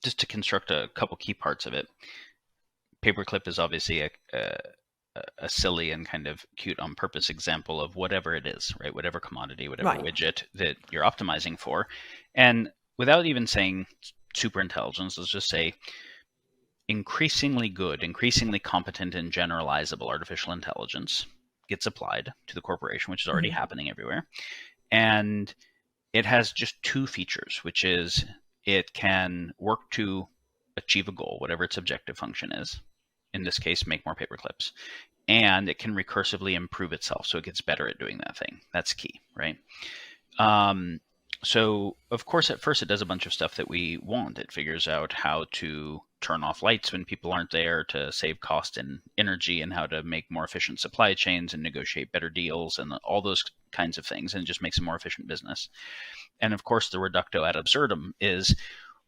just to construct a couple key parts of it, paperclip is obviously a silly and kind of cute on purpose example of whatever it is, right? Whatever commodity, whatever widget that you're optimizing for. And without even saying super intelligence, let's just say increasingly good, increasingly competent and generalizable artificial intelligence gets applied to the corporation, which is already happening everywhere. And it has just two features, which is it can work to achieve a goal, whatever its objective function is. In this case, make more paper clips. And it can recursively improve itself, so it gets better at doing that thing. That's key, right? So, of course, at first it does a bunch of stuff that we want. It figures out how to turn off lights when people aren't there to save cost and energy, and how to make more efficient supply chains and negotiate better deals and all those kinds of things, and it just makes a more efficient business. And of course, the reductio ad absurdum is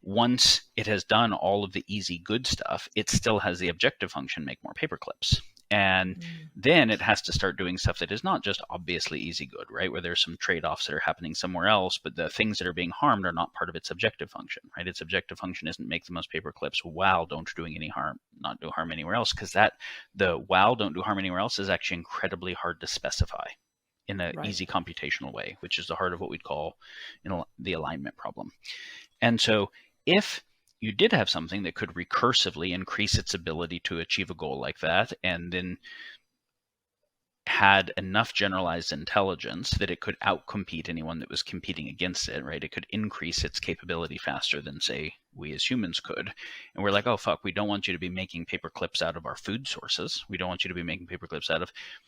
once it has done all of the easy good stuff, it still has the objective function, make more paper clips. And then it has to start doing stuff that is not just obviously easy good, right? Where there's some trade-offs that are happening somewhere else, but the things that are being harmed are not part of its objective function, right? Its objective function isn't make the most paper clips while don't doing any harm, not do harm anywhere else, because the while don't do harm anywhere else is actually incredibly hard to specify in an easy computational way, which is the heart of what we'd call the alignment problem. And so if you did have something that could recursively increase its ability to achieve a goal like that, and then had enough generalized intelligence that it could outcompete anyone that was competing against it, right? It could increase its capability faster than, say, we as humans could. And we're like, oh, fuck, we don't want you to be making paper clips out of our food sources. We don't want you to be making paper clips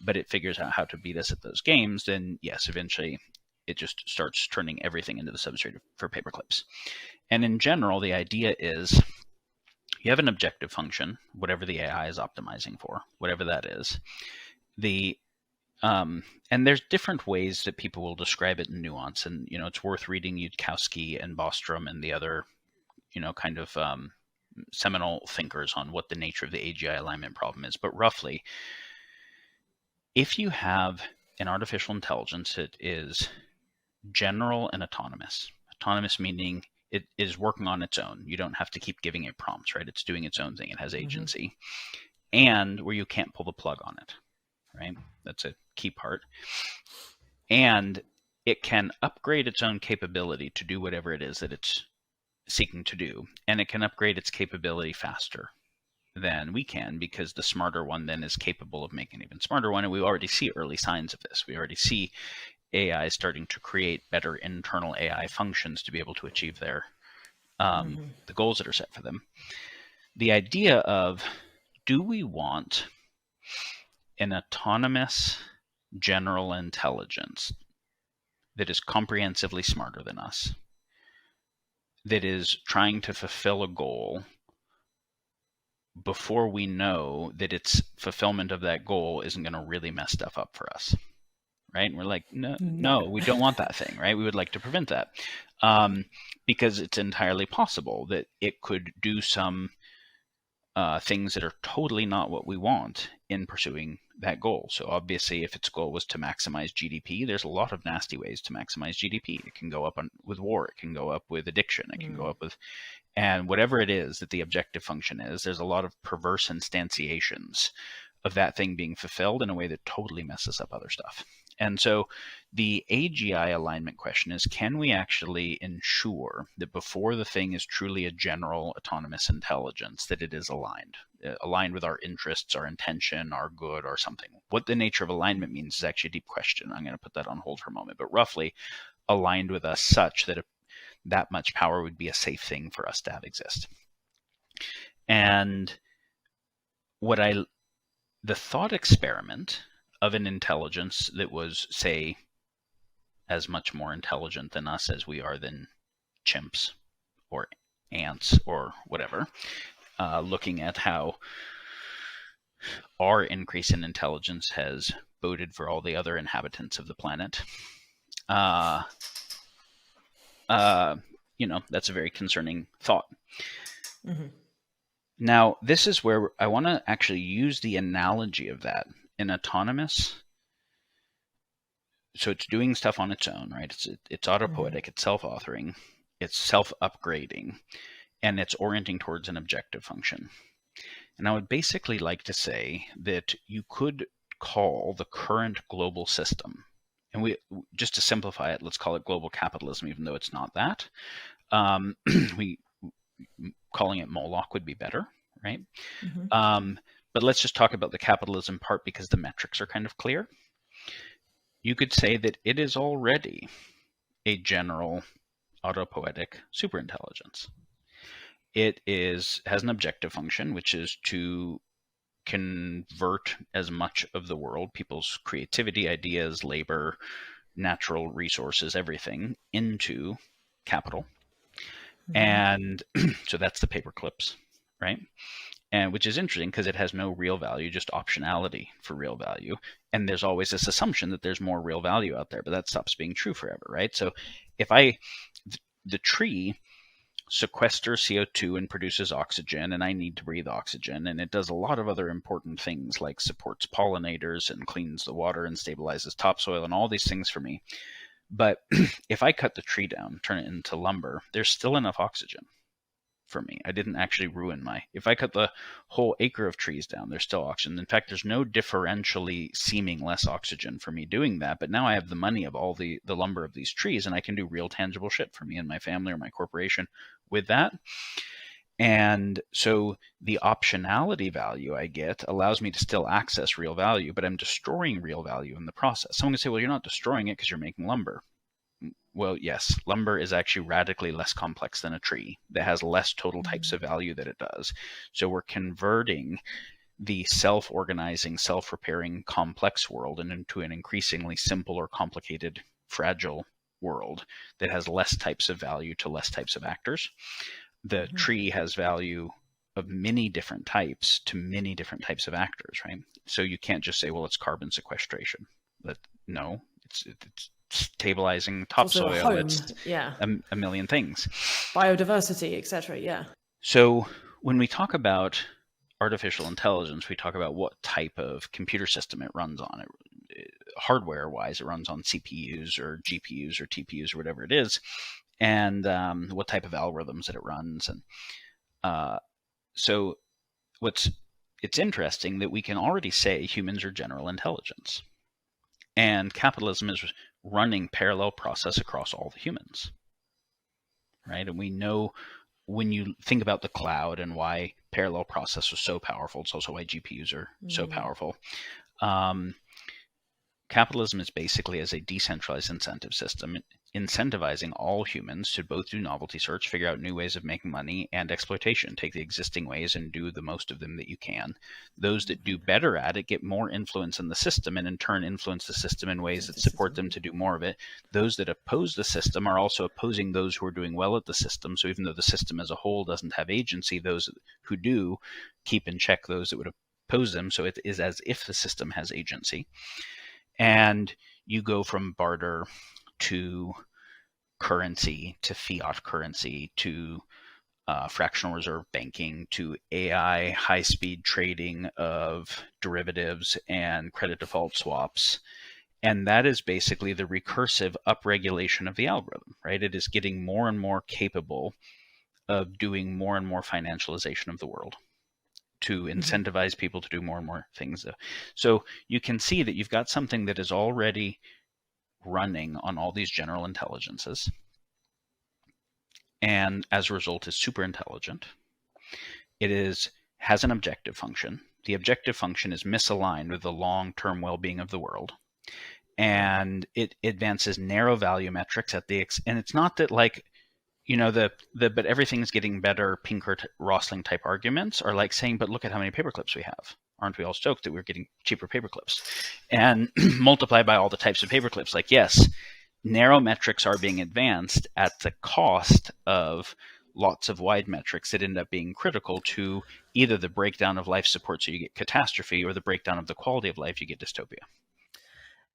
but it figures out how to beat us at those games. Then yes, eventually it just starts turning everything into the substrate for paper clips. And in general, the idea is you have an objective function, whatever the AI is optimizing for, whatever that is. And there's different ways that people will describe it in nuance. And, it's worth reading Yudkowsky and Bostrom and the other, kind of seminal thinkers on what the nature of the AGI alignment problem is. But roughly, if you have an artificial intelligence that is general and autonomous meaning it is working on its own. You don't have to keep giving it prompts, right? It's doing its own thing. It has agency. And where you can't pull the plug on it, right? That's a key part. And it can upgrade its own capability to do whatever it is that it's seeking to do. And it can upgrade its capability faster than we can, because the smarter one then is capable of making an even smarter one. And we already see early signs of this. We already see AI starting to create better internal AI functions to be able to achieve their the goals that are set for them. The idea of, do we want an autonomous general intelligence that is comprehensively smarter than us, that is trying to fulfill a goal before we know that its fulfillment of that goal isn't going to really mess stuff up for us? Right? And we're like, no, we don't want that thing, right? We would like to prevent that, because it's entirely possible that it could do some things that are totally not what we want in pursuing that goal. So obviously, if its goal was to maximize GDP, there's a lot of nasty ways to maximize GDP. It can go up with war. It can go up with addiction. It can go up with, and whatever it is that the objective function is, there's a lot of perverse instantiations of that thing being fulfilled in a way that totally messes up other stuff. And so the AGI alignment question is, can we actually ensure that before the thing is truly a general autonomous intelligence, that it is aligned with our interests, our intention, our good, or something? What the nature of alignment means is actually a deep question. I'm going to put that on hold for a moment, but roughly aligned with us such that that much power would be a safe thing for us to have exist. And the thought experiment of an intelligence that was, say, as much more intelligent than us as we are than chimps or ants or whatever, looking at how our increase in intelligence has boded for all the other inhabitants of the planet. That's a very concerning thought. Now, this is where I want to actually use the analogy of that. In autonomous, so it's doing stuff on its own, right? It's autopoietic, it's self-authoring, it's self-upgrading, and it's orienting towards an objective function. And I would basically like to say that you could call the current global system, and we, just to simplify it, let's call it global capitalism, even though it's not that. We calling it Moloch would be better, right? But let's just talk about the capitalism part because the metrics are kind of clear. You could say that it is already a general autopoietic superintelligence. It has an objective function, which is to convert as much of the world, people's creativity, ideas, labor, natural resources, everything, into capital. And so that's the paper clips, right? And which is interesting because it has no real value, just optionality for real value. And there's always this assumption that there's more real value out there, but that stops being true forever, right? So if the tree sequesters CO2 and produces oxygen, and I need to breathe oxygen, and it does a lot of other important things like supports pollinators and cleans the water and stabilizes topsoil and all these things for me. But if I cut the tree down, turn it into lumber, there's still enough oxygen for me. I didn't actually ruin if I cut the whole acre of trees down, there's still oxygen. In fact, there's no differentially seeming less oxygen for me doing that, but now I have the money of all the lumber of these trees, and I can do real tangible shit for me and my family or my corporation with that. And so the optionality value I get allows me to still access real value, but I'm destroying real value in the process. Someone can say, well, you're not destroying it because you're making lumber. Well, yes, lumber is actually radically less complex than a tree that has less total types of value that it does. So we're converting the self-organizing, self-repairing, complex world into an increasingly simple or complicated, fragile world that has less types of value to less types of actors. The tree has value of many different types to many different types of actors, right? So you can't just say, well, it's carbon sequestration. No, it's stabilizing topsoil. It's a million things. Biodiversity, etc. Yeah. So when we talk about artificial intelligence, we talk about what type of computer system it runs on. Hardware-wise, it runs on CPUs or GPUs or TPUs or whatever it is, and what type of algorithms that it runs. And so it's interesting that we can already say humans are general intelligence. And capitalism is running parallel process across all the humans, right? And we know when you think about the cloud and why parallel process was so powerful, it's also why GPUs are so powerful. Capitalism is basically as a decentralized incentive system, incentivizing all humans to both do novelty search, figure out new ways of making money, and exploitation. Take the existing ways and do the most of them that you can. Those that do better at it get more influence in the system and in turn influence the system in ways that support them to do more of it. Those that oppose the system are also opposing those who are doing well at the system. So even though the system as a whole doesn't have agency, those who do keep in check those that would oppose them. So it is as if the system has agency. And you go from barter to currency to fiat currency to fractional reserve banking to AI high-speed trading of derivatives and credit default swaps. And that is basically the recursive upregulation of the algorithm, right? It is getting more and more capable of doing more and more financialization of the world to incentivize people to do more and more things. So you can see that you've got something that is already running on all these general intelligences, and as a result is super intelligent. It has an objective function. The objective function is misaligned with the long-term well-being of the world, and it advances narrow value metrics at the and it's not that like, you know, but everything's getting better, Pinker-Rosling type arguments are like saying, but look at how many paperclips we have. Aren't we all stoked that we're getting cheaper paperclips? And multiply by all the types of paperclips. Like, yes, narrow metrics are being advanced at the cost of lots of wide metrics that end up being critical to either the breakdown of life support, so you get catastrophe, or the breakdown of the quality of life, you get dystopia.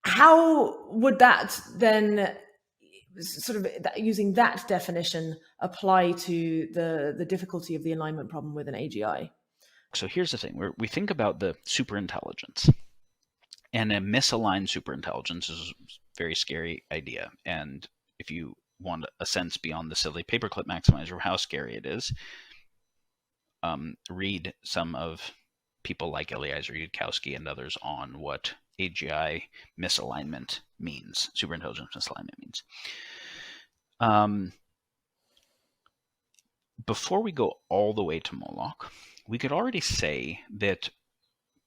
How would that then, sort of using that definition, apply to the difficulty of the alignment problem with an AGI? So here's the thing, where we think about the superintelligence, and a misaligned superintelligence is a very scary idea. And if you want a sense beyond the silly paperclip maximizer of how scary it is, read some of people like Eliezer Yudkowsky and others on what AGI misalignment means, superintelligence misalignment means. Before we go all the way to Moloch, we could already say that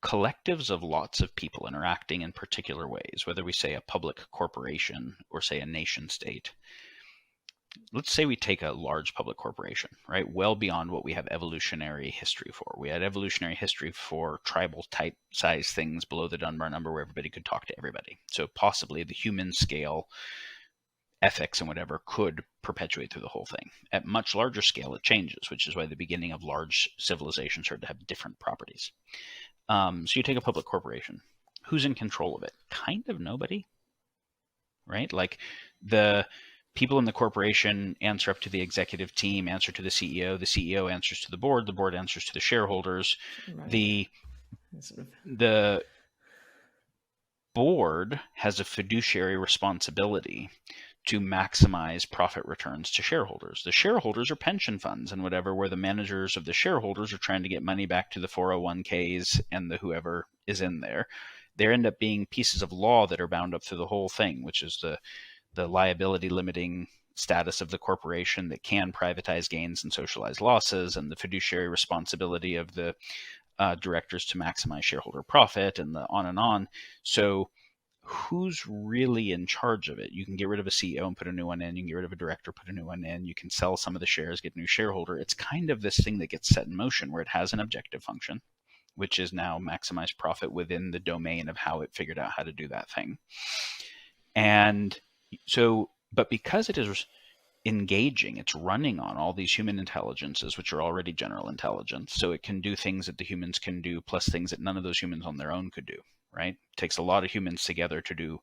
collectives of lots of people interacting in particular ways, whether we say a public corporation or say a nation state, let's say we take a large public corporation, right? Well beyond what we have evolutionary history for. We had evolutionary history for tribal type size things below the Dunbar number where everybody could talk to everybody. So possibly the human scale ethics and whatever could perpetuate through the whole thing. At much larger scale, it changes, which is why the beginning of large civilizations started to have different properties. So you take a public corporation. Who's in control of it? Kind of nobody, right? Like the people in the corporation answer up to the executive team, answer to the CEO answers to the board answers to the shareholders. Right. The board has a fiduciary responsibility to maximize profit returns to shareholders. The shareholders are pension funds and whatever, where the managers of the shareholders are trying to get money back to the 401ks and the whoever is in there. There end up being pieces of law that are bound up through the whole thing, which is the liability limiting status of the corporation that can privatize gains and socialize losses, and the fiduciary responsibility of the directors to maximize shareholder profit, and the on and on. So who's really in charge of it? You can get rid of a CEO and put a new one in. You can get rid of a director, put a new one in. You can sell some of the shares, get a new shareholder. It's kind of this thing that gets set in motion where it has an objective function, which is now maximize profit within the domain of how it figured out how to do that thing. And so, but because it is engaging, it's running on all these human intelligences, which are already general intelligence. So it can do things that the humans can do, plus things that none of those humans on their own could do. Right? It takes a lot of humans together to do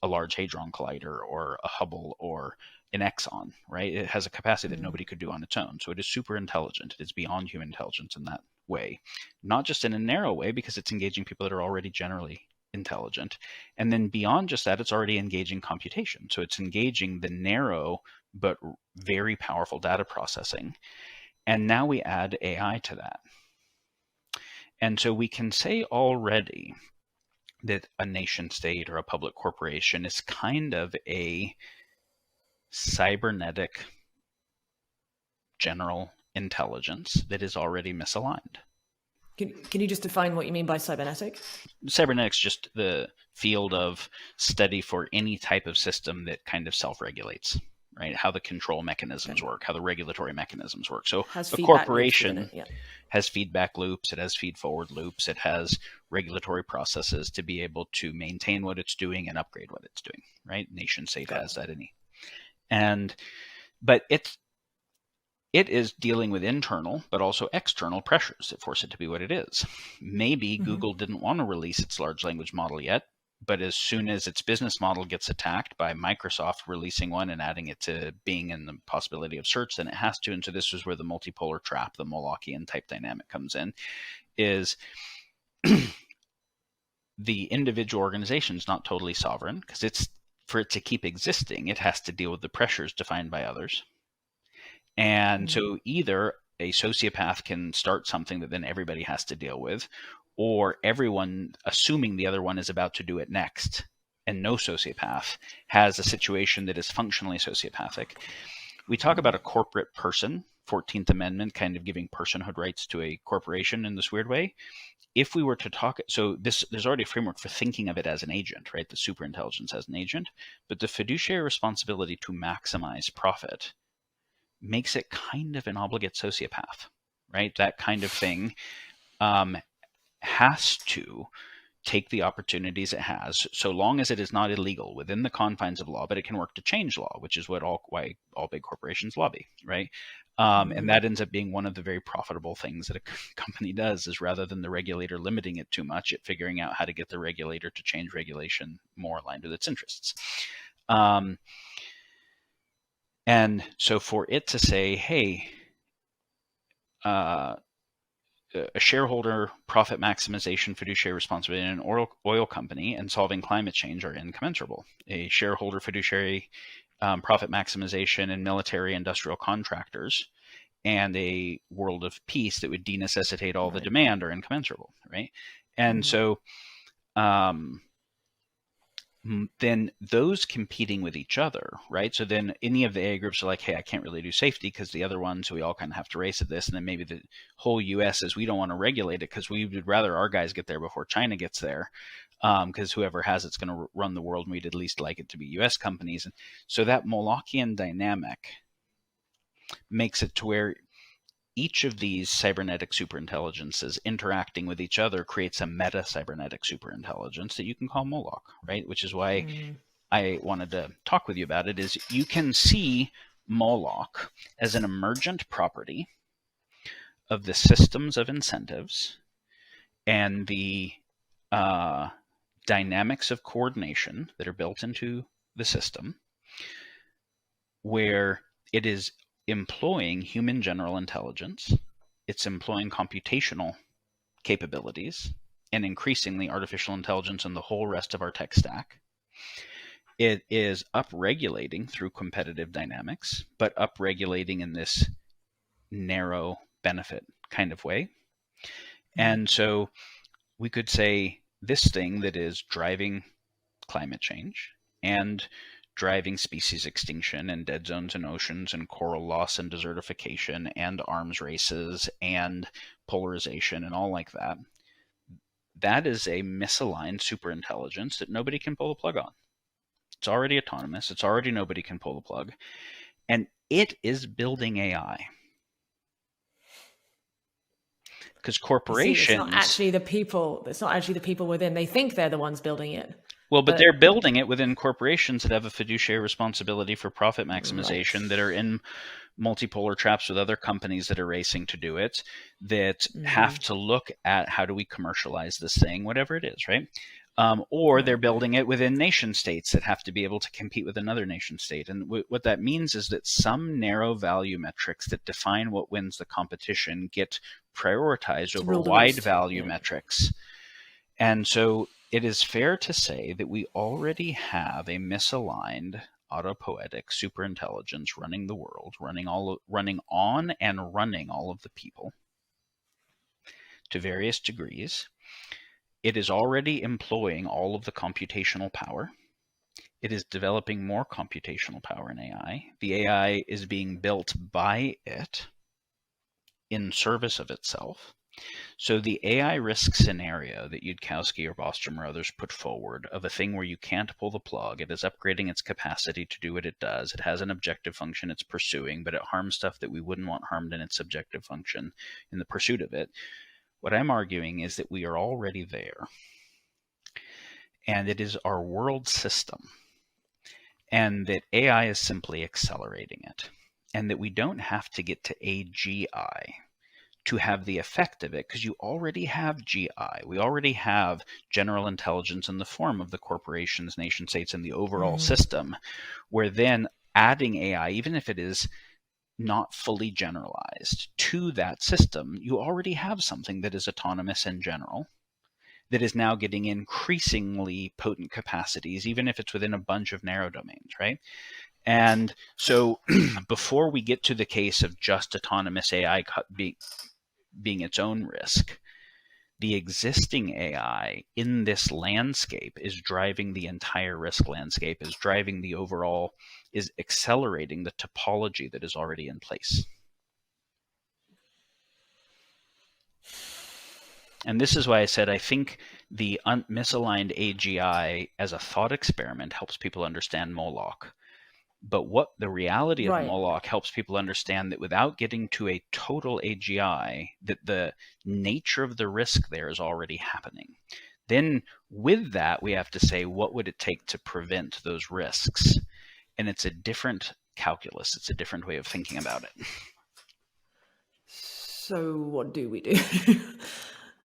a Large Hadron Collider or a Hubble or an Exxon, right? It has a capacity that nobody could do on its own. So it is super intelligent. It is beyond human intelligence in that way, not just in a narrow way, because it's engaging people that are already generally intelligent. And then beyond just that, it's already engaging computation. So it's engaging the narrow but very powerful data processing. And now we add AI to that. And so we can say already that a nation state or a public corporation is kind of a cybernetic general intelligence that is already misaligned. Can you just define what you mean by cybernetic? Cybernetic's just the field of study for any type of system that kind of self-regulates, right? How the control mechanisms work, how the regulatory mechanisms work. So a corporation has feedback loops, it has feed-forward loops, it has regulatory processes to be able to maintain what it's doing and upgrade what it's doing, right? Nation state has that but it is dealing with internal but also external pressures that force it to be what it is. Maybe Google didn't want to release its large language model yet, but as soon as its business model gets attacked by Microsoft releasing one and adding it to Bing and the possibility of search, then it has to. And so this is where the multipolar trap, the Molochian type dynamic comes in, is the individual organization is not totally sovereign, because for it to keep existing, it has to deal with the pressures defined by others. And so either a sociopath can start something that then everybody has to deal with, or everyone, assuming the other one is about to do it next, and no sociopath, has a situation that is functionally sociopathic. We talk about a corporate person, 14th Amendment, kind of giving personhood rights to a corporation in this weird way. If we were to talk, so there's already a framework for thinking of it as an agent, right? The superintelligence as an agent, but the fiduciary responsibility to maximize profit makes it kind of an obligate sociopath, right? That kind of thing has to take the opportunities it has, so long as it is not illegal within the confines of law, but it can work to change law, which is why all big corporations lobby, right? And that ends up being one of the very profitable things that a company does, is rather than the regulator limiting it too much, it figuring out how to get the regulator to change regulation more aligned with its interests. And so for it to say, hey, a shareholder profit maximization fiduciary responsibility in an oil company and solving climate change are incommensurable. A shareholder fiduciary profit maximization and military industrial contractors, and a world of peace that would denecessitate all the demand are incommensurable, right? And so then those competing with each other, right? So then any of the A groups are like, hey, I can't really do safety because the other ones, so we all kind of have to race at this. And then maybe the whole US says, we don't want to regulate it because we would rather our guys get there before China gets there, because whoever has it's going to run the world, and we'd at least like it to be US companies. And so that Molochian dynamic makes it to where each of these cybernetic superintelligences interacting with each other creates a meta cybernetic superintelligence that you can call Moloch, right? Which is why I wanted to talk with you about it, is you can see Moloch as an emergent property of the systems of incentives and the dynamics of coordination that are built into the system, where it is employing human general intelligence, it's employing computational capabilities, and increasingly artificial intelligence and the whole rest of our tech stack. It is upregulating through competitive dynamics, but upregulating in this narrow benefit kind of way. And so we could say this thing that is driving climate change and driving species extinction and dead zones in oceans and coral loss and desertification and arms races and polarization and all like that, that is a misaligned superintelligence that nobody can pull the plug on. It's already autonomous. It's already nobody can pull the plug. And it is building AI. Because corporations... it's not actually the people. It's not actually the people within. They think they're the ones building it. Well, but they're building it within corporations that have a fiduciary responsibility for profit maximization, that are in multipolar traps with other companies that are racing to do it, that have to look at how do we commercialize this thing, whatever it is, right? Or they're building it within nation states that have to be able to compete with another nation state. And what that means is that some narrow value metrics that define what wins the competition get prioritized over wide value metrics. And so it is fair to say that we already have a misaligned autopoietic superintelligence running the world, running on and running all of the people to various degrees. It is already employing all of the computational power. It is developing more computational power in AI. The AI is being built by it in service of itself. So the AI risk scenario that Yudkowsky or Bostrom or others put forward of a thing where you can't pull the plug, it is upgrading its capacity to do what it does, it has an objective function it's pursuing, but it harms stuff that we wouldn't want harmed in its objective function in the pursuit of it. What I'm arguing is that we are already there, and it is our world system, and that AI is simply accelerating it, and that we don't have to get to AGI to have the effect of it, because you already have GI. We already have general intelligence in the form of the corporations, nation states, and the overall system, where then adding AI, even if it is not fully generalized to that system, you already have something that is autonomous and general, that is now getting increasingly potent capacities, even if it's within a bunch of narrow domains, right? And so before we get to the case of just autonomous AI being its own risk, the existing AI in this landscape is driving the entire risk landscape, is driving the overall, is accelerating the topology that is already in place. And this is why I said I think the misaligned AGI as a thought experiment helps people understand Moloch. But what the reality of Moloch helps people understand that without getting to a total AGI, that the nature of the risk there is already happening. Then with that, we have to say, what would it take to prevent those risks? And it's a different calculus. It's a different way of thinking about it. So what do we do?